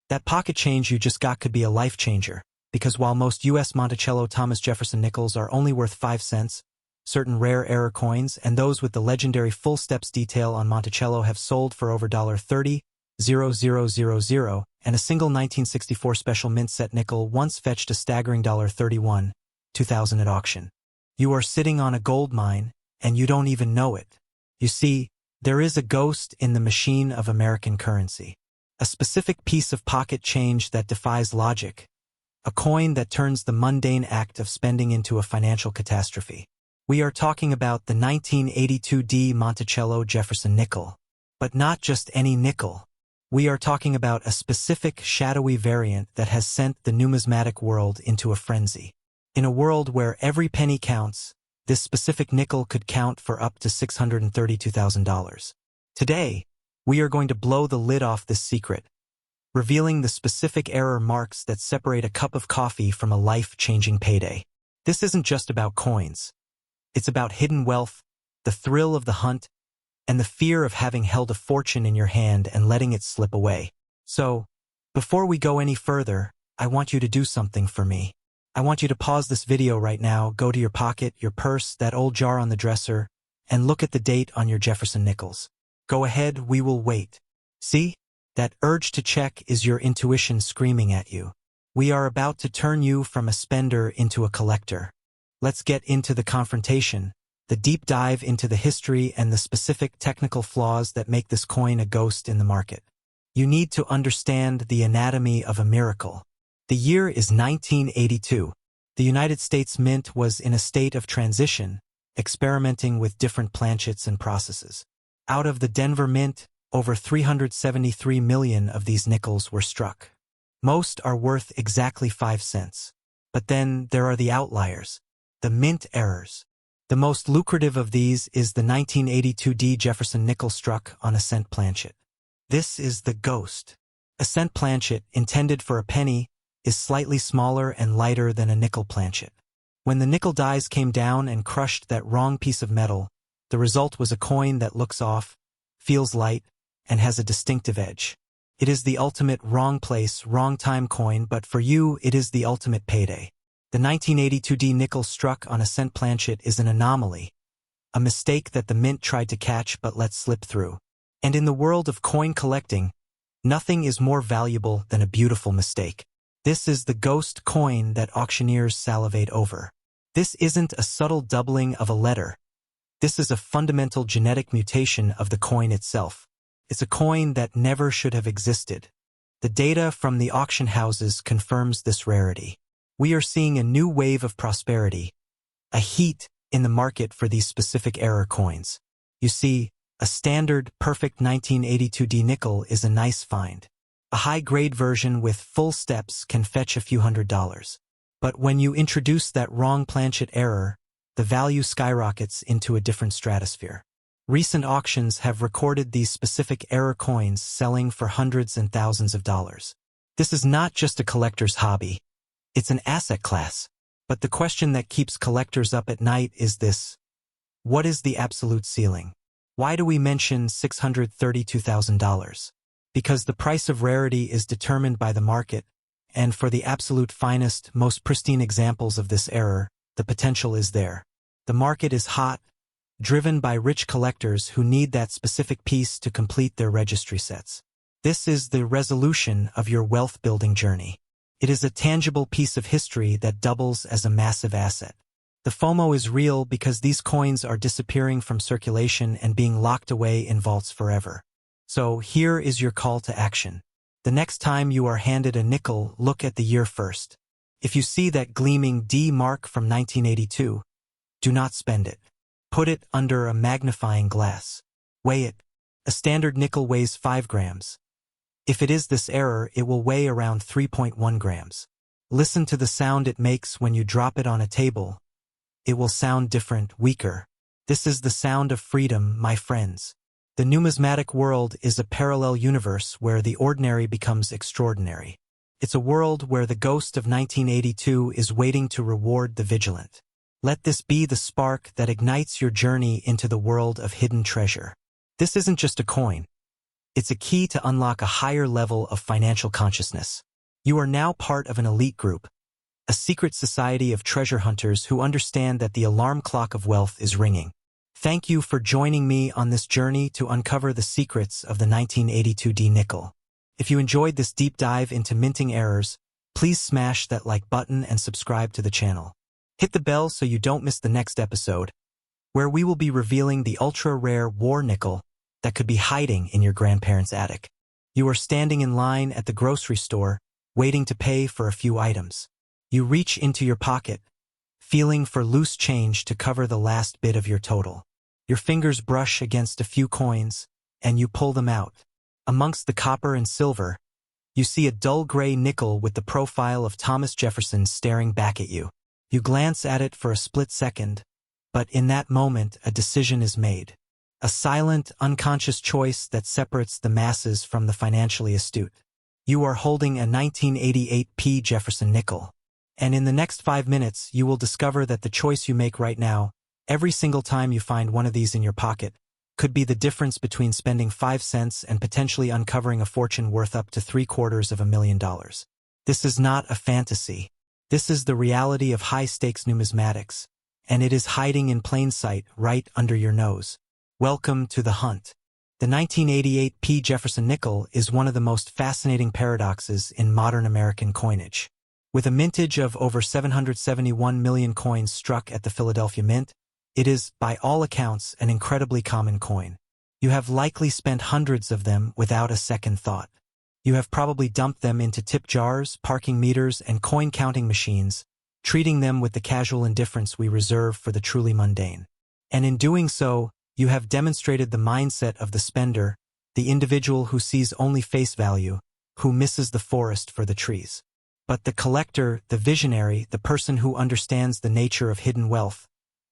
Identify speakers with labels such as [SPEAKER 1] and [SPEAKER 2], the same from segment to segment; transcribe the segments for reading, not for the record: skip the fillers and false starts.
[SPEAKER 1] That pocket change you just got could be a life changer, because while most U.S. Monticello Thomas Jefferson nickels are only worth 5 cents, certain rare error coins and those with the legendary full steps detail on Monticello have sold for over $30,000, and a single 1964 special mint set nickel once fetched a staggering $31,000 at auction. You are sitting on a gold mine, and you don't even know it. You see, there is a ghost in the machine of American currency. A specific piece of pocket change that defies logic. A coin that turns the mundane act of spending into a financial catastrophe. We are talking about the 1982 Monticello Jefferson nickel. But not just any nickel. We are talking about a specific shadowy variant that has sent the numismatic world into a frenzy. In a world where every penny counts, this specific nickel could count for up to $632,000. Today, we are going to blow the lid off this secret, revealing the specific error marks that separate a cup of coffee from a life-changing payday. This isn't just about coins. It's about hidden wealth, the thrill of the hunt, and the fear of having held a fortune in your hand and letting it slip away. So, before we go any further, I want you to do something for me. I want you to pause this video right now, go to your pocket, your purse, that old jar on the dresser, and look at the date on your Jefferson nickels. Go ahead, we will wait. See? That urge to check is your intuition screaming at you. We are about to turn you from a spender into a collector. Let's get into the confrontation, the deep dive into the history and the specific technical flaws that make this coin a ghost in the market. You need to understand the anatomy of a miracle. The year is 1982. The United States Mint was in a state of transition, experimenting with different planchets and processes. Out of the Denver Mint, over 373 million of these nickels were struck. Most are worth exactly 5 cents. But then there are the outliers, the mint errors. The most lucrative of these is the 1982 Jefferson nickel struck on a cent planchet. This is the ghost. A cent planchet, intended for a penny, is slightly smaller and lighter than a nickel planchet. When the nickel dies came down and crushed that wrong piece of metal, the result was a coin that looks off, feels light, and has a distinctive edge. It is the ultimate wrong place, wrong time coin, but for you, it is the ultimate payday. The 1982 nickel struck on a cent planchet is an anomaly, a mistake that the mint tried to catch but let slip through. And in the world of coin collecting, nothing is more valuable than a beautiful mistake. This is the ghost coin that auctioneers salivate over. This isn't a subtle doubling of a letter. This is a fundamental genetic mutation of the coin itself. It's a coin that never should have existed. The data from the auction houses confirms this rarity. We are seeing a new wave of prosperity, a heat in the market for these specific error coins. You see, a standard, perfect 1982 nickel is a nice find. A high-grade version with full steps can fetch a few $100s. But when you introduce that wrong planchet error, the value skyrockets into a different stratosphere. Recent auctions have recorded these specific error coins selling for hundreds and thousands of dollars. This is not just a collector's hobby. It's an asset class. But the question that keeps collectors up at night is this: what is the absolute ceiling? Why do we mention $632,000? Because the price of rarity is determined by the market, and for the absolute finest, most pristine examples of this error, the potential is there. The market is hot, driven by rich collectors who need that specific piece to complete their registry sets. This is the resolution of your wealth-building journey. It is a tangible piece of history that doubles as a massive asset. The FOMO is real because these coins are disappearing from circulation and being locked away in vaults forever. So here is your call to action. The next time you are handed a nickel, look at the year first. If you see that gleaming D mark from 1982, do not spend it. Put it under a magnifying glass. Weigh it. A standard nickel weighs 5 grams. If it is this error, it will weigh around 3.1 grams. Listen to the sound it makes when you drop it on a table. It will sound different, weaker. This is the sound of freedom, my friends. The numismatic world is a parallel universe where the ordinary becomes extraordinary. It's a world where the ghost of 1982 is waiting to reward the vigilant. Let this be the spark that ignites your journey into the world of hidden treasure. This isn't just a coin. It's a key to unlock a higher level of financial consciousness. You are now part of an elite group, a secret society of treasure hunters who understand that the alarm clock of wealth is ringing. Thank you for joining me on this journey to uncover the secrets of the 1982D nickel. If you enjoyed this deep dive into minting errors, please smash that like button and subscribe to the channel. Hit the bell so you don't miss the next episode, where we will be revealing the ultra-rare war nickel that could be hiding in your grandparents' attic. You are standing in line at the grocery store, waiting to pay for a few items. You reach into your pocket, feeling for loose change to cover the last bit of your total. Your fingers brush against a few coins, and you pull them out. Amongst the copper and silver, you see a dull gray nickel with the profile of Thomas Jefferson staring back at you. You glance at it for a split second, but in that moment a decision is made. A silent, unconscious choice that separates the masses from the financially astute. You are holding a 1988 Jefferson nickel. And in the next 5 minutes, you will discover that the choice you make right now, every single time you find one of these in your pocket, could be the difference between spending 5 cents and potentially uncovering a fortune worth up to $750,000. This is not a fantasy. This is the reality of high-stakes numismatics, and it is hiding in plain sight right under your nose. Welcome to the hunt. The 1988 Jefferson nickel is one of the most fascinating paradoxes in modern American coinage. With a mintage of over 771 million coins struck at the Philadelphia Mint, it is, by all accounts, an incredibly common coin. You have likely spent hundreds of them without a second thought. You have probably dumped them into tip jars, parking meters, and coin-counting machines, treating them with the casual indifference we reserve for the truly mundane. And in doing so, you have demonstrated the mindset of the spender, the individual who sees only face value, who misses the forest for the trees. But the collector, the visionary, the person who understands the nature of hidden wealth,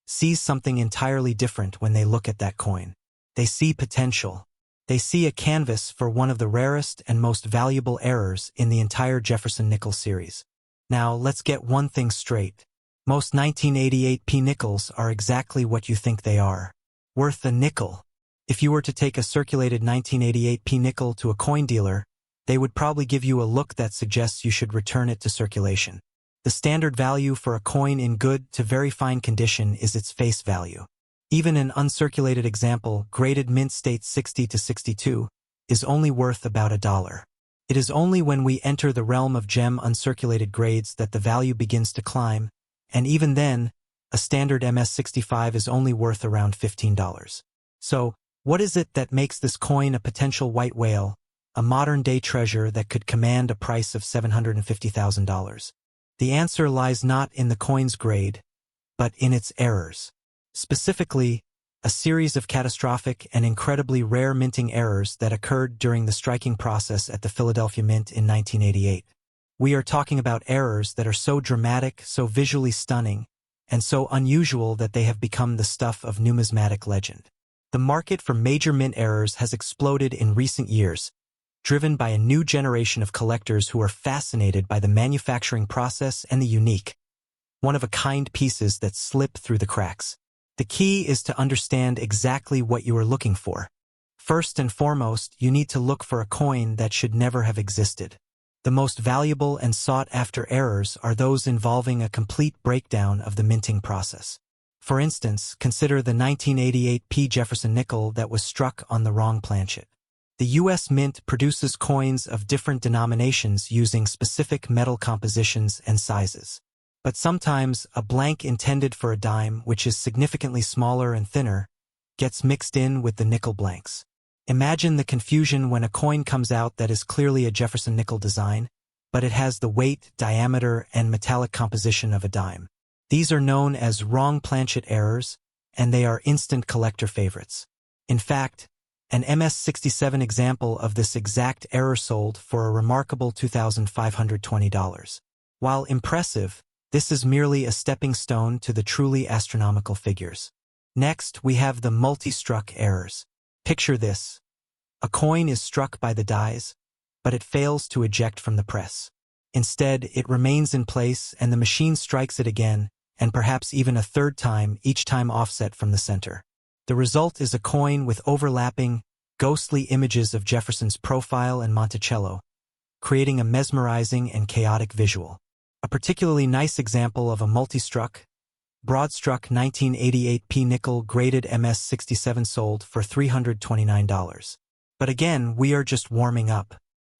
[SPEAKER 1] sees something entirely different when they look at that coin. They see potential. They see a canvas for one of the rarest and most valuable errors in the entire Jefferson nickel series. Now, let's get one thing straight. Most 1988 nickels are exactly what you think they are. Worth a nickel. If you were to take a circulated 1988 nickel to a coin dealer, they would probably give you a look that suggests you should return it to circulation. The standard value for a coin in good to very fine condition is its face value. Even an uncirculated example, graded mint state 60 to 62, is only worth about $1. It is only when we enter the realm of gem uncirculated grades that the value begins to climb, and even then, a standard MS65 is only worth around $15. So, what is it that makes this coin a potential white whale, a modern-day treasure that could command a price of $750,000? The answer lies not in the coin's grade, but in its errors. Specifically, a series of catastrophic and incredibly rare minting errors that occurred during the striking process at the Philadelphia Mint in 1988. We are talking about errors that are so dramatic, so visually stunning, and so unusual that they have become the stuff of numismatic legend. The market for major mint errors has exploded in recent years, driven by a new generation of collectors who are fascinated by the manufacturing process and the unique, one-of-a-kind pieces that slip through the cracks. The key is to understand exactly what you are looking for. First and foremost, you need to look for a coin that should never have existed. The most valuable and sought-after errors are those involving a complete breakdown of the minting process. For instance, consider the 1988 Jefferson nickel that was struck on the wrong planchet. The U.S. Mint produces coins of different denominations using specific metal compositions and sizes. But sometimes, a blank intended for a dime, which is significantly smaller and thinner, gets mixed in with the nickel blanks. Imagine the confusion when a coin comes out that is clearly a Jefferson nickel design, but it has the weight, diameter, and metallic composition of a dime. These are known as wrong planchet errors, and they are instant collector favorites. In fact, an MS67 example of this exact error sold for a remarkable $2,520. While impressive, this is merely a stepping stone to the truly astronomical figures. Next, we have the multi-struck errors. Picture this. A coin is struck by the dies, but it fails to eject from the press. Instead, it remains in place and the machine strikes it again, and perhaps even a third time, each time offset from the center. The result is a coin with overlapping, ghostly images of Jefferson's profile and Monticello, creating a mesmerizing and chaotic visual. A particularly nice example of a multi-struck, broad-struck 1988 P nickel graded MS-67 sold for $329. But again, we are just warming up.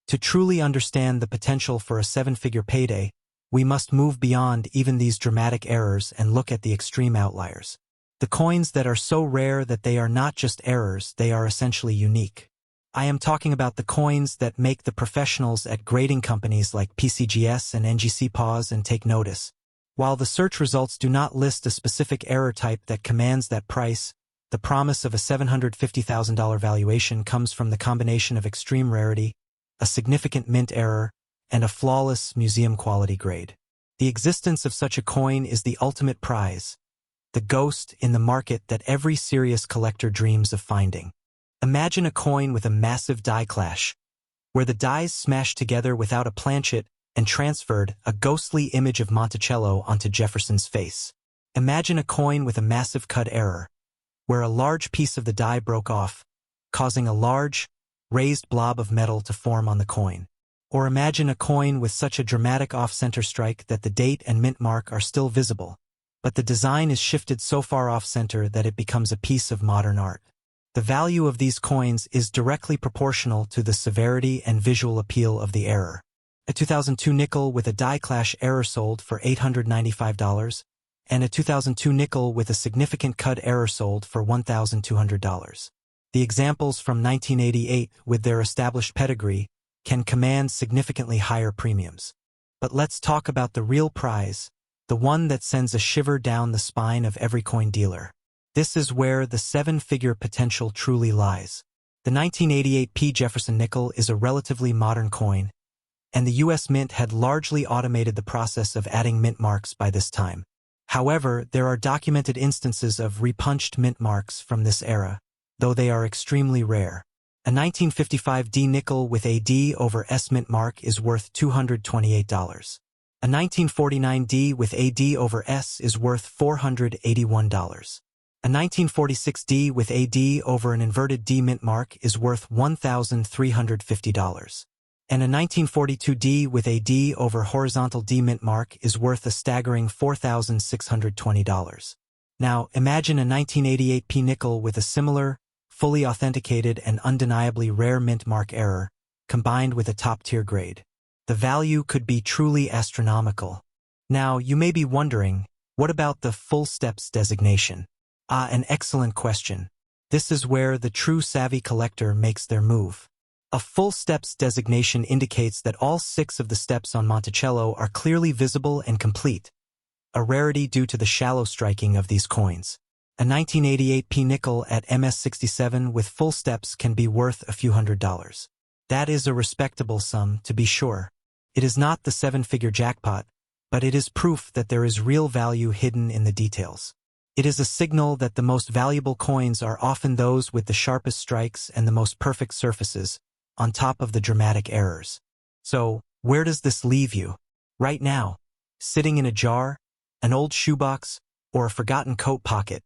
[SPEAKER 1] To truly understand the potential for a seven-figure payday, we must move beyond even these dramatic errors and look at the extreme outliers. The coins that are so rare that they are not just errors, they are essentially unique. I am talking about the coins that make the professionals at grading companies like PCGS and NGC pause and take notice. While the search results do not list a specific error type that commands that price, the promise of a $750,000 valuation comes from the combination of extreme rarity, a significant mint error, and a flawless museum-quality grade. The existence of such a coin is the ultimate prize, the ghost in the market that every serious collector dreams of finding. Imagine a coin with a massive die clash, where the dies smashed together without a planchet and transferred a ghostly image of Monticello onto Jefferson's face. Imagine a coin with a massive cut error, where a large piece of the die broke off, causing a large, raised blob of metal to form on the coin. Or imagine a coin with such a dramatic off-center strike that the date and mint mark are still visible, but the design is shifted so far off-center that it becomes a piece of modern art. The value of these coins is directly proportional to the severity and visual appeal of the error. A 2002 nickel with a die clash error sold for $895, and a 2002 nickel with a significant cut error sold for $1,200. The examples from 1988, with their established pedigree, can command significantly higher premiums. But let's talk about the real prize, the one that sends a shiver down the spine of every coin dealer. This is where the seven-figure potential truly lies. The 1988 P. Jefferson nickel is a relatively modern coin, and the U.S. Mint had largely automated the process of adding mint marks by this time. However, there are documented instances of repunched mint marks from this era, though they are extremely rare. A 1955 D nickel with a D over S mint mark is worth $228. A 1949 D with a D over S is worth $481. A 1946 D with a D over an inverted D mint mark is worth $1,350. And a 1942 D with a D over horizontal D mint mark is worth a staggering $4,620. Now, imagine a 1988 P nickel with a similar, fully authenticated and undeniably rare mint mark error, combined with a top-tier grade. The value could be truly astronomical. Now, you may be wondering, what about the full steps designation? An excellent question. This is where the true savvy collector makes their move. A full steps designation indicates that all 6 of the steps on Monticello are clearly visible and complete, a rarity due to the shallow striking of these coins. A 1988 P nickel at MS-67 with full steps can be worth a few $100s. That is a respectable sum, to be sure. It is not the seven-figure jackpot, but it is proof that there is real value hidden in the details. It is a signal that the most valuable coins are often those with the sharpest strikes and the most perfect surfaces, on top of the dramatic errors. So, where does this leave you? Right now, sitting in a jar, an old shoebox, or a forgotten coat pocket,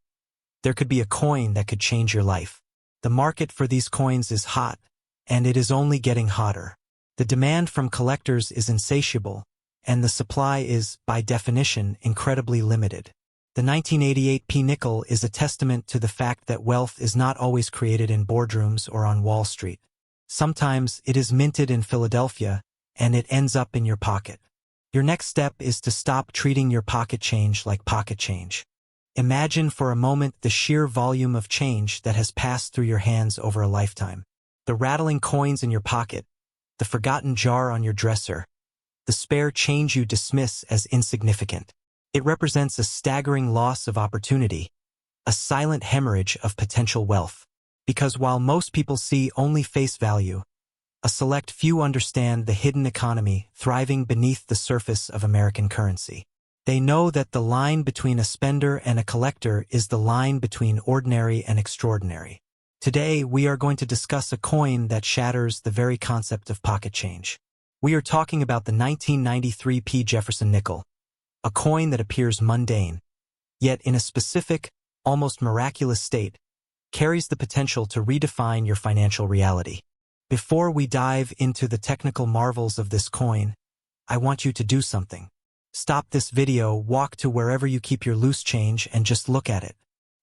[SPEAKER 1] there could be a coin that could change your life. The market for these coins is hot, and it is only getting hotter. The demand from collectors is insatiable, and the supply is, by definition, incredibly limited. The 1988 P nickel is a testament to the fact that wealth is not always created in boardrooms or on Wall Street. Sometimes it is minted in Philadelphia, and it ends up in your pocket. Your next step is to stop treating your pocket change like pocket change. Imagine for a moment the sheer volume of change that has passed through your hands over a lifetime. The rattling coins in your pocket, the forgotten jar on your dresser, the spare change you dismiss as insignificant. It represents a staggering loss of opportunity, a silent hemorrhage of potential wealth. Because while most people see only face value, a select few understand the hidden economy thriving beneath the surface of American currency. They know that the line between a spender and a collector is the line between ordinary and extraordinary. Today, we are going to discuss a coin that shatters the very concept of pocket change. We are talking about the 1993 P. Jefferson nickel, a coin that appears mundane, yet in a specific, almost miraculous state, carries the potential to redefine your financial reality. Before we dive into the technical marvels of this coin, I want you to do something. Stop this video, walk to wherever you keep your loose change, and just look at it.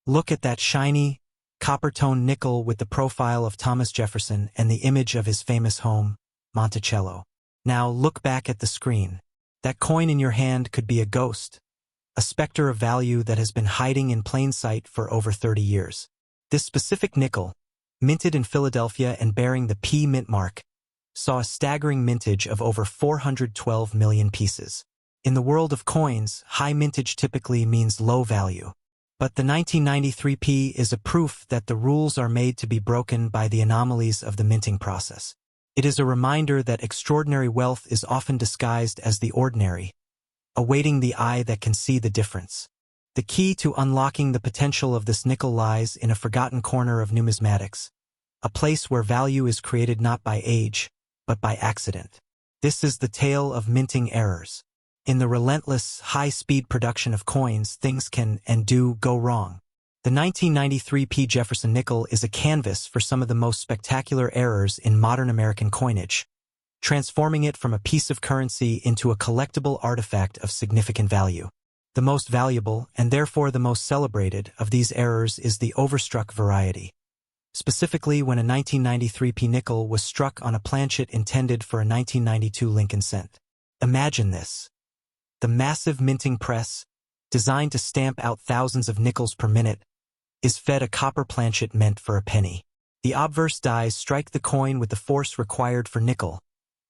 [SPEAKER 1] Look at that shiny, copper-toned nickel with the profile of Thomas Jefferson and the image of his famous home, Monticello. Now look back at the screen. That coin in your hand could be a ghost, a specter of value that has been hiding in plain sight for over 30 years. This specific nickel, minted in Philadelphia and bearing the P mint mark, saw a staggering mintage of over 412 million pieces. In the world of coins, high mintage typically means low value. But the 1993 P is a proof that the rules are made to be broken by the anomalies of the minting process. It is a reminder that extraordinary wealth is often disguised as the ordinary, awaiting the eye that can see the difference. The key to unlocking the potential of this nickel lies in a forgotten corner of numismatics, a place where value is created not by age, but by accident. This is the tale of minting errors. In the relentless, high-speed production of coins, things can and do go wrong. The 1993 P. Jefferson nickel is a canvas for some of the most spectacular errors in modern American coinage, transforming it from a piece of currency into a collectible artifact of significant value. The most valuable, and therefore the most celebrated, of these errors is the overstruck variety. Specifically, when a 1993 P nickel was struck on a planchet intended for a 1992 Lincoln cent. Imagine this. The massive minting press, designed to stamp out thousands of nickels per minute, is fed a copper planchet meant for a penny. The obverse dies strike the coin with the force required for nickel,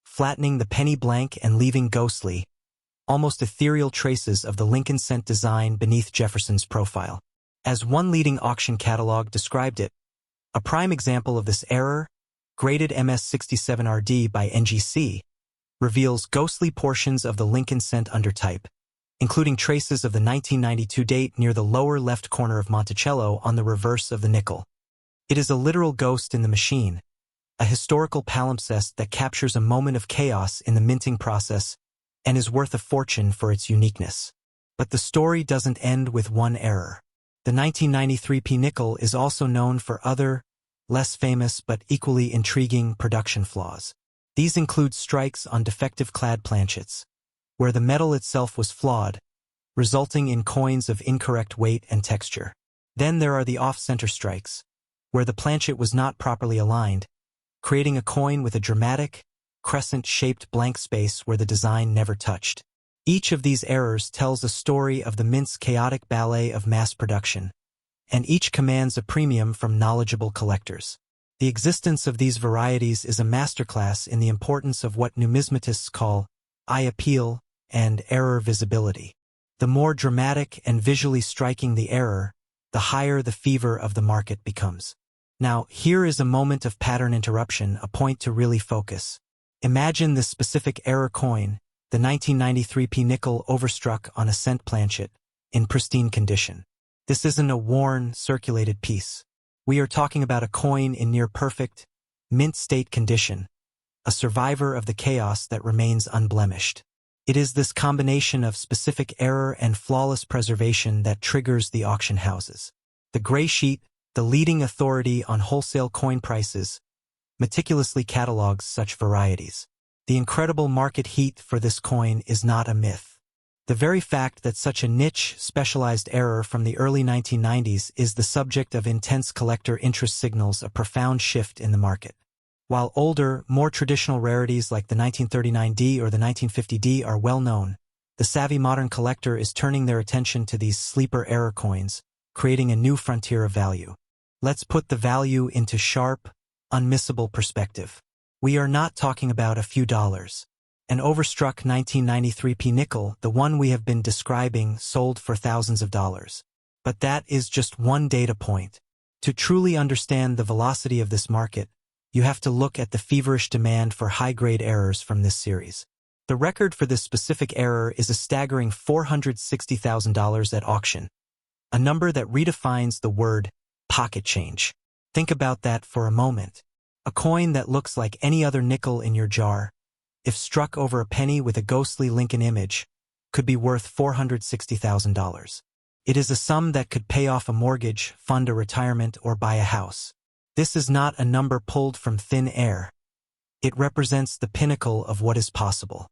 [SPEAKER 1] flattening the penny blank and leaving ghostly, almost ethereal traces of the Lincoln cent design beneath Jefferson's profile. As one leading auction catalog described it, a prime example of this error, graded MS67RD by NGC, reveals ghostly portions of the Lincoln cent undertype, including traces of the 1992 date near the lower left corner of Monticello on the reverse of the nickel. It is a literal ghost in the machine, a historical palimpsest that captures a moment of chaos in the minting process and is worth a fortune for its uniqueness. But the story doesn't end with one error. The 1993 P nickel is also known for other, less famous but equally intriguing production flaws. These include strikes on defective clad planchets, where the metal itself was flawed, resulting in coins of incorrect weight and texture. Then there are the off-center strikes, where the planchet was not properly aligned, creating a coin with a dramatic, crescent-shaped blank space where the design never touched. Each of these errors tells a story of the mint's chaotic ballet of mass production, and each commands a premium from knowledgeable collectors. The existence of these varieties is a masterclass in the importance of what numismatists call eye appeal and error visibility. The more dramatic and visually striking the error, the higher the fever of the market becomes. Now, here is a moment of pattern interruption, a point to really focus. Imagine this specific error coin, the 1993 P nickel overstruck on a cent planchet, in pristine condition. This isn't a worn, circulated piece. We are talking about a coin in near-perfect, mint-state condition, a survivor of the chaos that remains unblemished. It is this combination of specific error and flawless preservation that triggers the auction houses. The Gray Sheet, the leading authority on wholesale coin prices, meticulously catalogs such varieties. The incredible market heat for this coin is not a myth. The very fact that such a niche, specialized error from the early 1990s is the subject of intense collector interest signals a profound shift in the market. While older, more traditional rarities like the 1939D or the 1950D are well known, the savvy modern collector is turning their attention to these sleeper error coins, creating a new frontier of value. Let's put the value into sharp, unmissable perspective. We are not talking about a few dollars. An overstruck 1993 P nickel, the one we have been describing, sold for thousands of dollars. But that is just one data point. To truly understand the velocity of this market, you have to look at the feverish demand for high-grade errors from this series. The record for this specific error is a staggering $460,000 at auction, a number that redefines the word pocket change. Think about that for a moment. A coin that looks like any other nickel in your jar, if struck over a penny with a ghostly Lincoln image, could be worth $460,000. It is a sum that could pay off a mortgage, fund a retirement, or buy a house. This is not a number pulled from thin air. It represents the pinnacle of what is possible.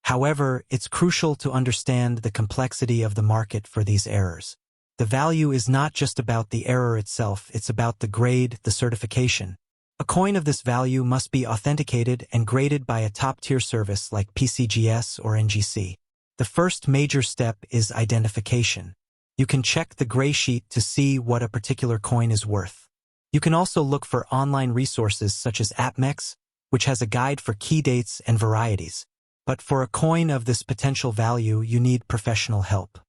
[SPEAKER 1] However, it's crucial to understand the complexity of the market for these errors. The value is not just about the error itself, it's about the grade, the certification. A coin of this value must be authenticated and graded by a top-tier service like PCGS or NGC. The first major step is identification. You can check the gray sheet to see what a particular coin is worth. You can also look for online resources such as AppMex, which has a guide for key dates and varieties. But for a coin of this potential value, you need professional help.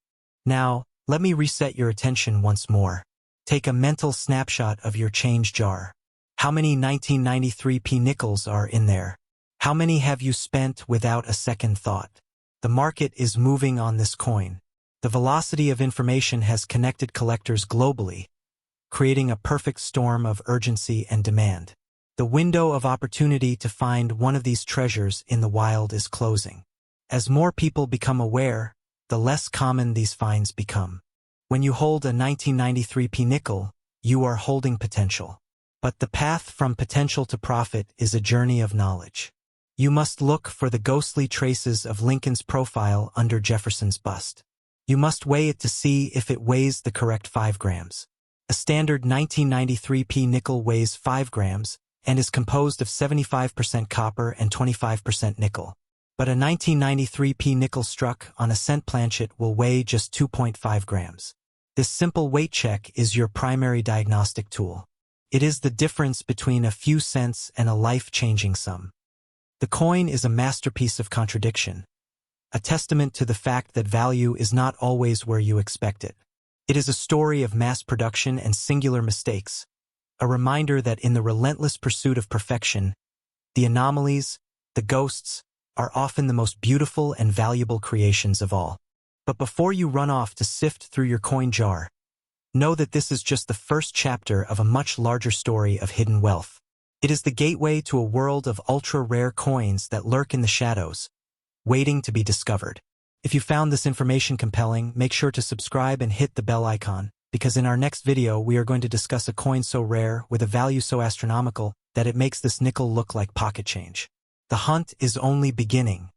[SPEAKER 1] Now, let me reset your attention once more. Take a mental snapshot of your change jar. How many 1993p nickels are in there? How many have you spent without a second thought? The market is moving on this coin. The velocity of information has connected collectors globally, creating a perfect storm of urgency and demand. The window of opportunity to find one of these treasures in the wild is closing. As more people become aware, the less common these finds become. When you hold a 1993p nickel, you are holding potential. But the path from potential to profit is a journey of knowledge. You must look for the ghostly traces of Lincoln's profile under Jefferson's bust. You must weigh it to see if it weighs the correct 5 grams. A standard 1993p nickel weighs 5 grams and is composed of 75% copper and 25% nickel. But a 1993p nickel struck on a cent planchet will weigh just 2.5 grams. This simple weight check is your primary diagnostic tool. It is the difference between a few cents and a life-changing sum. The coin is a masterpiece of contradiction, a testament to the fact that value is not always where you expect it. It is a story of mass production and singular mistakes, a reminder that in the relentless pursuit of perfection, the anomalies, the ghosts, are often the most beautiful and valuable creations of all. But before you run off to sift through your coin jar, know that this is just the first chapter of a much larger story of hidden wealth. It is the gateway to a world of ultra-rare coins that lurk in the shadows, waiting to be discovered. If you found this information compelling, make sure to subscribe and hit the bell icon, because in our next video we are going to discuss a coin so rare with a value so astronomical that it makes this nickel look like pocket change. The hunt is only beginning.